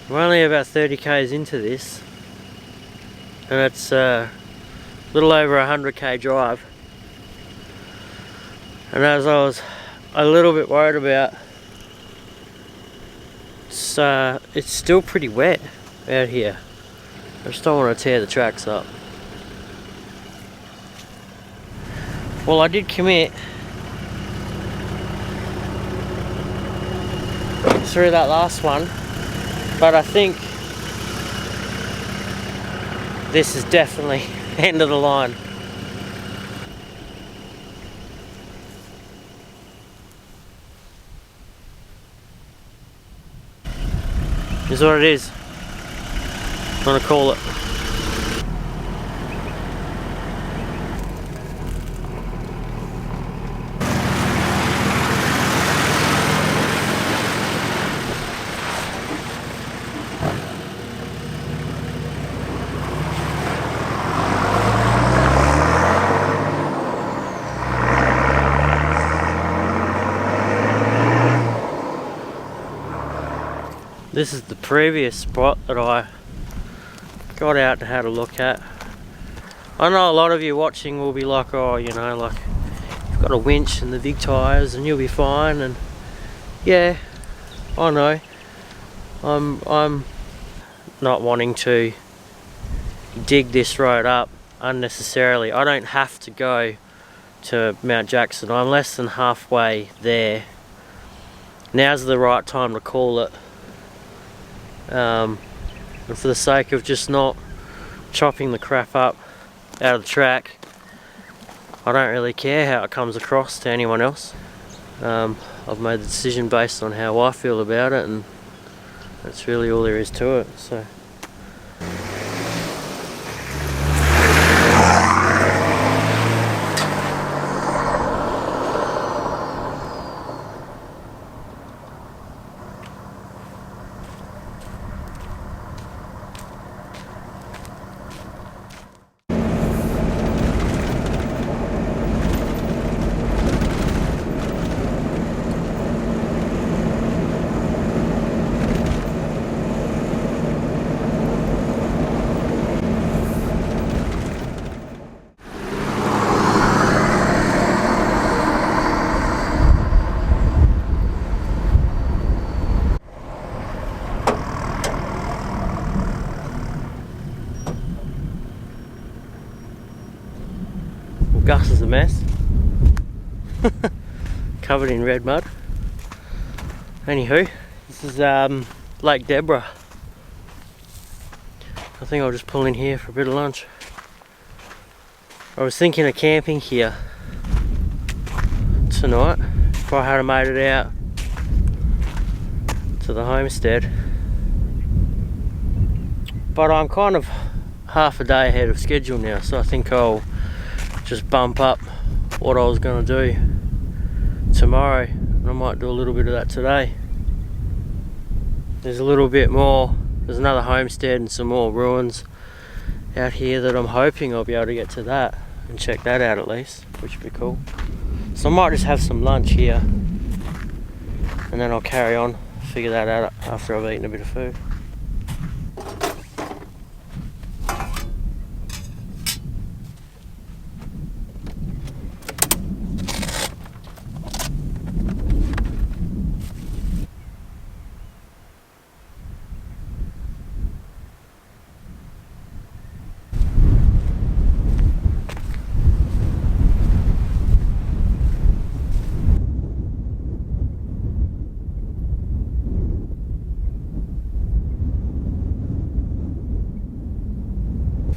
I'm only about 30 k's into this, and it's a little over 100k drive. And as I was a little bit worried about, it's still pretty wet out here. I just don't want to tear the tracks up. Well, I did commit through that last one, but I think this is definitely end of the line. Is what it is. I'm gonna call it. This is the previous spot that I got out and had a look at. I know a lot of you watching will be like, oh, you know, like, you've got a winch and the big tyres and you'll be fine. And yeah, I know. I'm not wanting to dig this road up unnecessarily. I don't have to go to Mount Jackson. I'm less than halfway there. Now's the right time to call it. And for the sake of just not chopping the crap up out of the track, I don't really care how it comes across to anyone else. I've made the decision based on how I feel about it, and that's really all there is to it. So Gus is a mess. Covered in red mud. Anywho, this is Lake Deborah. I think I'll just pull in here for a bit of lunch. I was thinking of camping here tonight if I had made it out to the homestead, but I'm kind of half a day ahead of schedule now, so I think I'll just bump up what I was going to do tomorrow, and I might do a little bit of that today. There's a little bit more, there's another homestead and some more ruins out here that I'm hoping I'll be able to get to that and check that out at least, which would be cool. So I might just have some lunch here and then I'll carry on, figure that out after I've eaten a bit of food.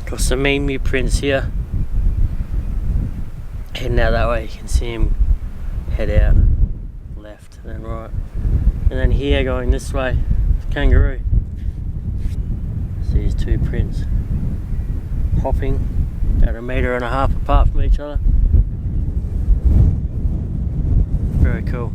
Got some emu prints here. Heading out that way, you can see him head out left and then right. And then here going this way, kangaroo. See his two prints hopping about 1.5 meters apart from each other. Very cool.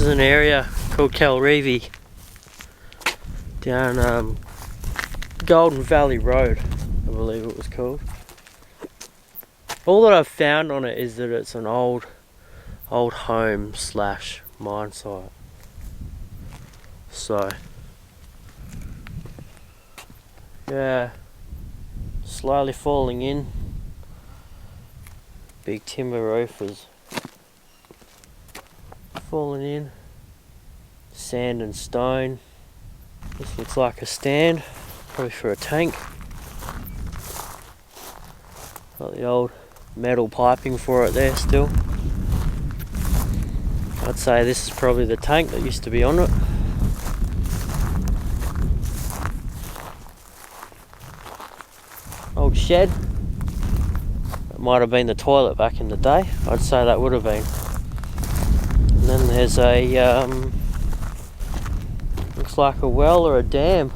is an area called Cal Ravi down Golden Valley Road, I believe it was called. All that I've found on it is that it's an old home slash mine site. So yeah, slowly falling in. Big timber roof is falling in. Sand and stone. This looks like a stand, probably for a tank. Got the old metal piping for it there still. I'd say this is probably the tank that used to be on it. Old shed. It might have been the toilet back in the day. I'd say that would have been. And then there's a looks like a well or a dam.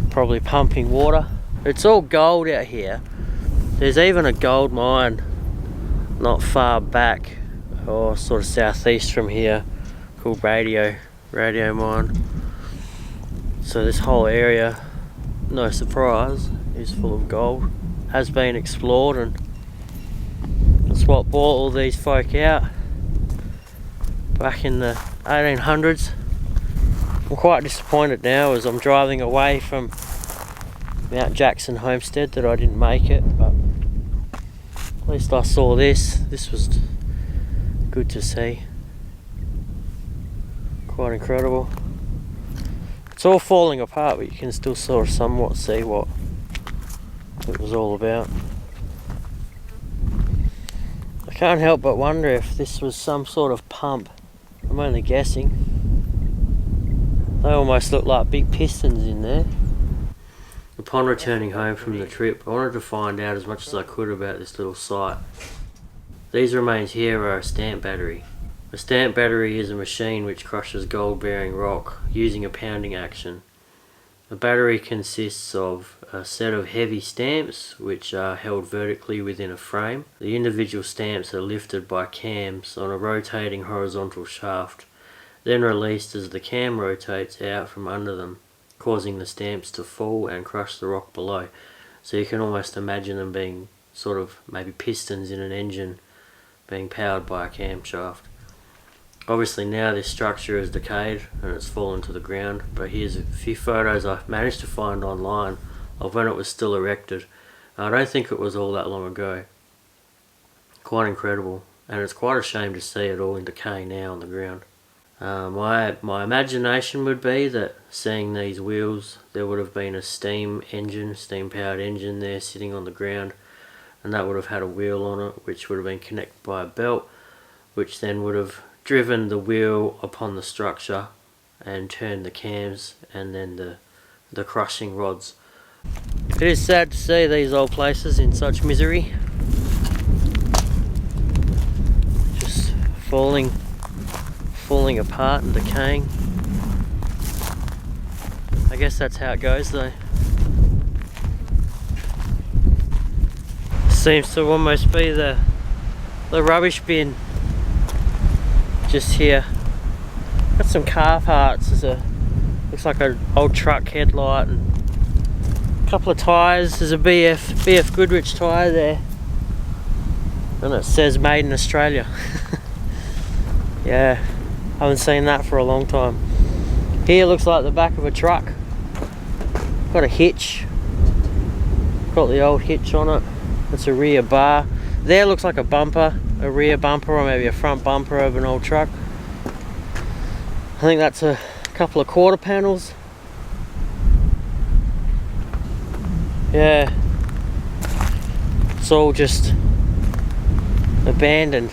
Probably pumping water. It's all gold out here. There's even a gold mine not far back, or sort of southeast from here, called Radio Mine. So this whole area, no surprise, is full of gold. Has been explored, and that's what brought all these folk out back in the 1800s. I'm quite disappointed now as I'm driving away from Mount Jackson Homestead that I didn't make it, but at least I saw this. This was good to see. Quite incredible. It's all falling apart, but you can still sort of somewhat see what it was all about. I can't help but wonder if this was some sort of pump. I'm only guessing. They almost look like big pistons in there. Upon returning home from the trip, I wanted to find out as much as I could about this little site. These remains here are a stamp battery. A stamp battery is a machine which crushes gold-bearing rock using a pounding action. The battery consists of a set of heavy stamps which are held vertically within a frame. The individual stamps are lifted by cams on a rotating horizontal shaft, then released as the cam rotates out from under them, causing the stamps to fall and crush the rock below. So you can almost imagine them being sort of maybe pistons in an engine being powered by a camshaft. Obviously now this structure is decayed and it's fallen to the ground, but here's a few photos I've managed to find online of when it was still erected. I don't think it was all that long ago. Quite incredible, and it's quite a shame to see it all in decay now on the ground. My imagination would be that seeing these wheels, there would have been a steam powered engine there sitting on the ground, and that would have had a wheel on it which would have been connected by a belt, which then would have driven the wheel upon the structure and turned the cams and then the crushing rods. It is sad to see these old places in such misery, just falling apart and decaying. I guess that's how it goes though. Seems to almost be the rubbish bin just here. Got some car parts. Looks like an old truck headlight and a couple of tyres. There's a BF Goodrich tyre there, and it says made in Australia. Yeah, haven't seen that for a long time. Here looks like the back of a truck. Got a hitch. Got the old hitch on it. It's a rear bar. There looks like a bumper, a rear bumper, or maybe a front bumper of an old truck. I think that's a couple of quarter panels. Yeah, it's all just abandoned.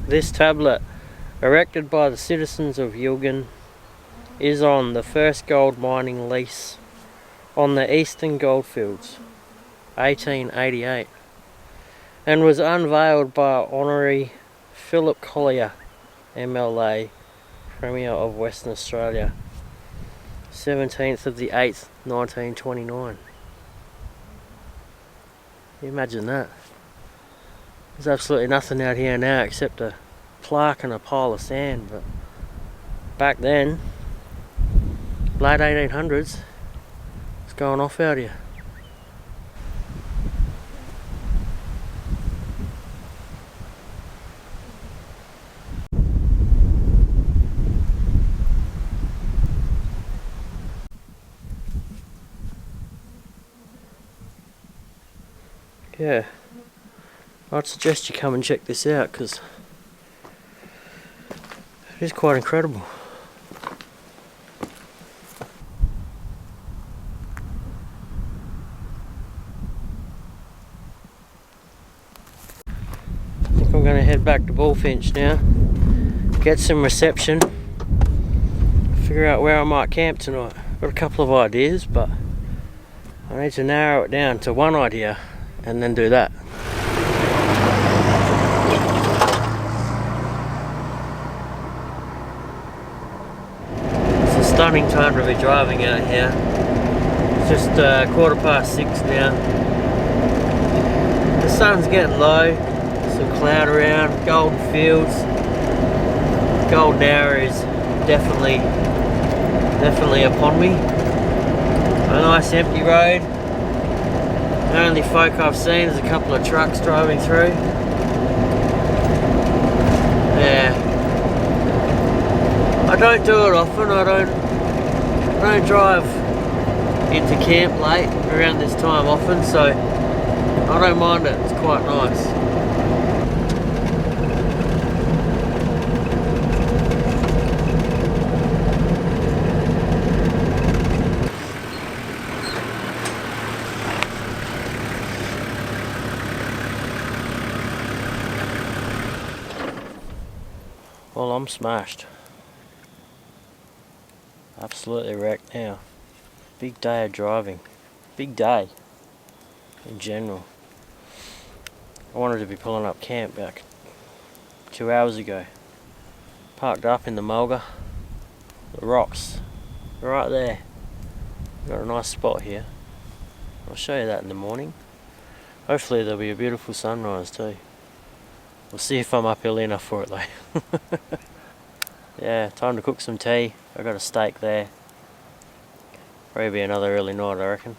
This tablet, erected by the citizens of Yilgin, is on the first gold mining lease on the Eastern Goldfields, 1888, and was unveiled by Honorary Philip Collier, MLA, Premier of Western Australia, 17th of the 8th, 1929. Can you imagine that? There's absolutely nothing out here now except a plaque and a pile of sand, but back then, late 1800s, it's going off out here. Yeah, I'd suggest you come and check this out because it is quite incredible. I think I'm going to head back to Bullfinch now, get some reception, figure out where I might camp tonight. Got a couple of ideas, but I need to narrow it down to one idea and then do that. It's a stunning time to be driving out here. It's just 6:15 now. The sun's getting low, some cloud around, golden fields. Golden hour is definitely upon me. A nice empty road. The only folk I've seen is a couple of trucks driving through. Yeah. I don't do it often. I don't drive into camp late around this time often, so I don't mind it. It's quite nice. Well, I'm smashed. Absolutely wrecked now. Big day of driving. Big day in general. I wanted to be pulling up camp back 2 hours ago. Parked up in the mulga. The rocks right there. Got a nice spot here. I'll show you that in the morning. Hopefully there'll be a beautiful sunrise too. We'll see if I'm up early enough for it though. Yeah, time to cook some tea. I got a steak there. Probably be another early night, I reckon.